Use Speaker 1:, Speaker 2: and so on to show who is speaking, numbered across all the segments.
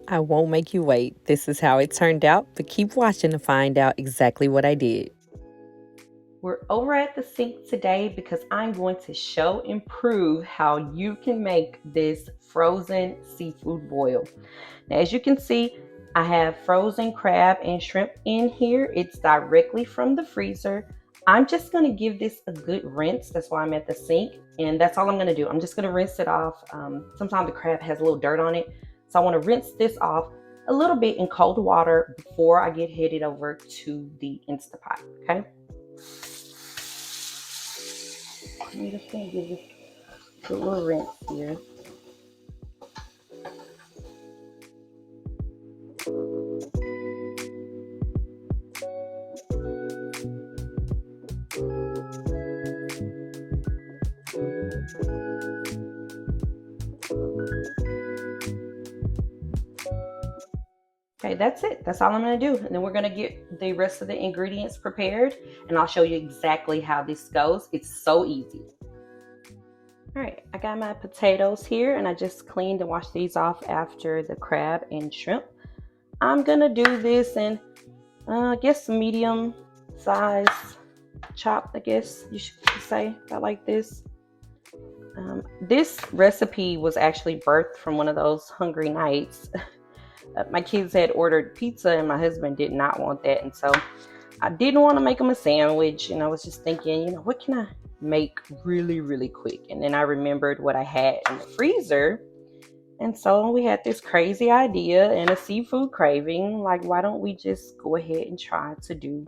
Speaker 1: I won't make you wait. This is how it turned out, but keep watching to find out exactly what I did.
Speaker 2: We're over at the sink today because I'm going to show and prove how you can make this frozen seafood boil. Now, as you can see, I have frozen crab and shrimp in here. It's directly from the freezer. I'm just going to give this a good rinse. That's why I'm at the sink. And that's all I'm going to do. I'm just going to rinse it off. Sometimes the crab has a little dirt on it. So I want to rinse this off a little bit in cold water before I get headed over to the Instapot. Okay. I'm just going to give this a little rinse here. Okay, that's it. That's all I'm going to do. And then we're going to get the rest of the ingredients prepared, and I'll show you exactly how this goes. It's so easy. All right, I got my potatoes here, and I just cleaned and washed these off after the crab and shrimp. I'm going to do this in, I guess, medium size chopped, I guess you should say, about like this. This recipe was actually birthed from one of those hungry nights. My kids had ordered pizza and my husband did not want that, and so I didn't want to make them a sandwich, and I was just thinking, what can I make really quick? And then I remembered what I had in the freezer, and so we had this crazy idea and a seafood craving, like, why don't we just go ahead and try to do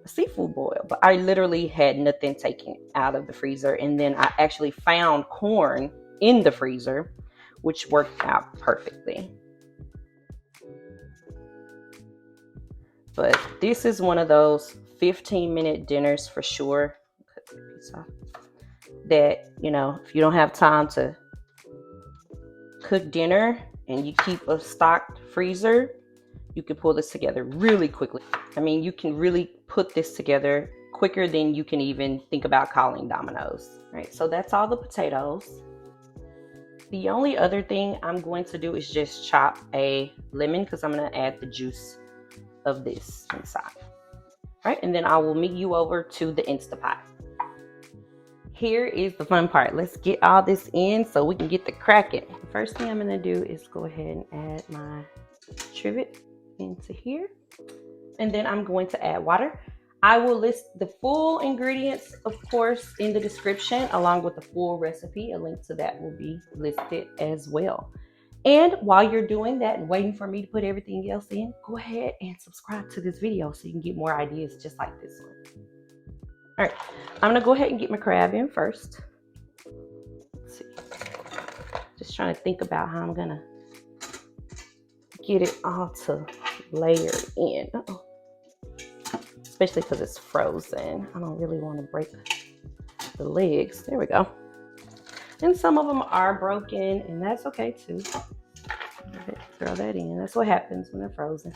Speaker 2: a seafood boil? But I literally had nothing taken out of the freezer, and then I actually found corn in the freezer, which worked out perfectly. But this is one of those 15-minute dinners for sure. Cut the piece off. That, if you don't have time to cook dinner and you keep a stocked freezer, you can pull this together really quickly. I mean, you can really put this together quicker than you can even think about calling Domino's. All right, so that's all the potatoes. The only other thing I'm going to do is just chop a lemon, because I'm going to add the juice of this inside. All right, and then I will meet you over to the Instapot. Here is the fun part. Let's get all this in so we can get the cracking. The first thing I'm going to do is go ahead and add my trivet into here, and then I'm going to add water. I will list the full ingredients, of course, in the description, along with the full recipe. A link to that will be listed as well. And while you're doing that and waiting for me to put everything else in, go ahead and subscribe to this video so you can get more ideas just like this one. All right, I'm gonna go ahead and get my crab in first. Let's see. Just trying to think about how I'm gonna get it all to layer in. Especially because it's frozen. I don't really want to break the legs. There we go. And some of them are broken, and that's okay too. Throw that in. That's what happens when they're frozen.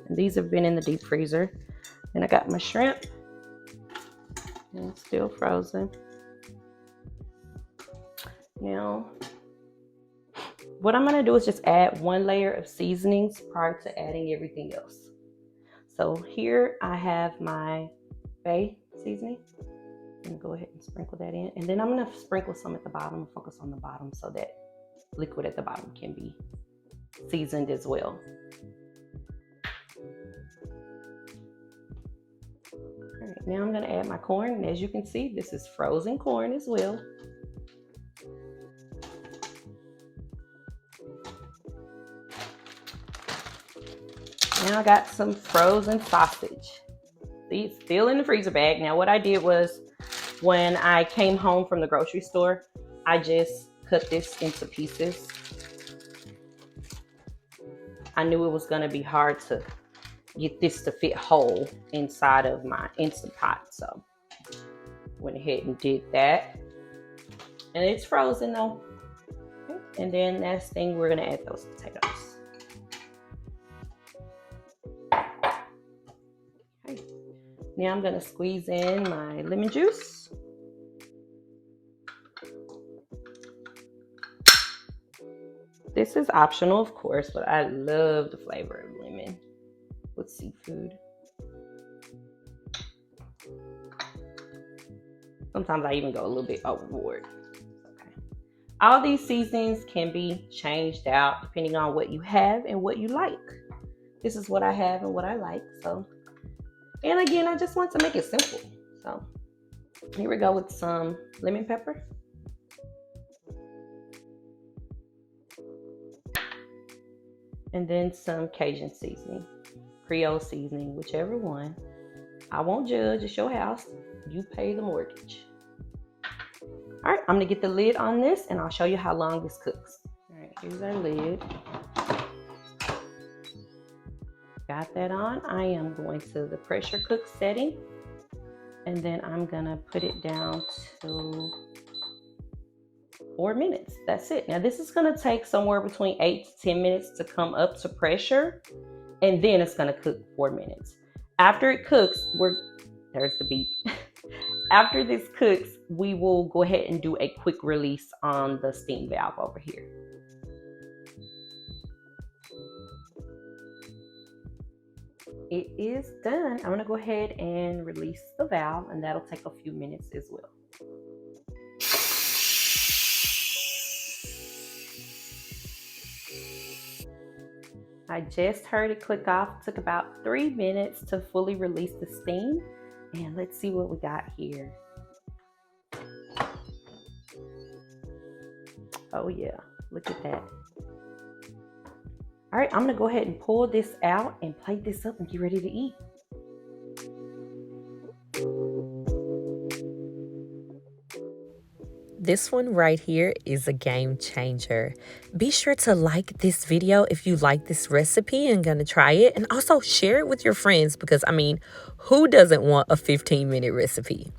Speaker 2: And these have been in the deep freezer. And I got my shrimp, and it's still frozen. Now, what I'm gonna do is just add one layer of seasonings prior to adding everything else. So here I have my bay seasoning. I'm gonna go ahead and sprinkle that in, and then I'm gonna sprinkle some at the bottom, focus on the bottom so that liquid at the bottom can be seasoned as well. All right, now I'm gonna add my corn, and as you can see, this is frozen corn as well. Now I got some frozen sausage. See, it's still in the freezer bag. Now what I did was, when I came home from the grocery store, I just cut this into pieces. I knew it was gonna be hard to get this to fit whole inside of my Instant Pot, so went ahead and did that. And it's frozen though. Okay. And then next thing, we're gonna add those potatoes. Okay. Now I'm gonna squeeze in my lemon juice. This is optional, of course, but I love the flavor of lemon with seafood. Sometimes I even go a little bit overboard. Okay. All these seasonings can be changed out depending on what you have and what you like. This is what I have and what I like. So, and again, I just want to make it simple. So here we go with some lemon pepper. And then some Cajun seasoning, Creole seasoning, whichever one. I won't judge, it's your house. You pay the mortgage. All right, I'm gonna get the lid on this and I'll show you how long this cooks. All right, here's our lid. Got that on. I am going to the pressure cook setting and then I'm gonna put it down to 4 minutes. That's it. Now this is gonna take somewhere between 8 to 10 minutes to come up to pressure, and then it's gonna cook 4 minutes. After it cooks, there's the beep. After this cooks, we will go ahead and do a quick release on the steam valve over here. It is done. I'm gonna go ahead and release the valve, and that'll take a few minutes as well. I just heard it click off. It took about 3 minutes to fully release the steam. And let's see what we got here. Oh yeah, look at that. All right, I'm gonna go ahead and pull this out and plate this up and get ready to eat.
Speaker 1: This one right here is a game changer. Be sure to like this video if you like this recipe and gonna try it, and also share it with your friends because, I mean, who doesn't want a 15-minute recipe?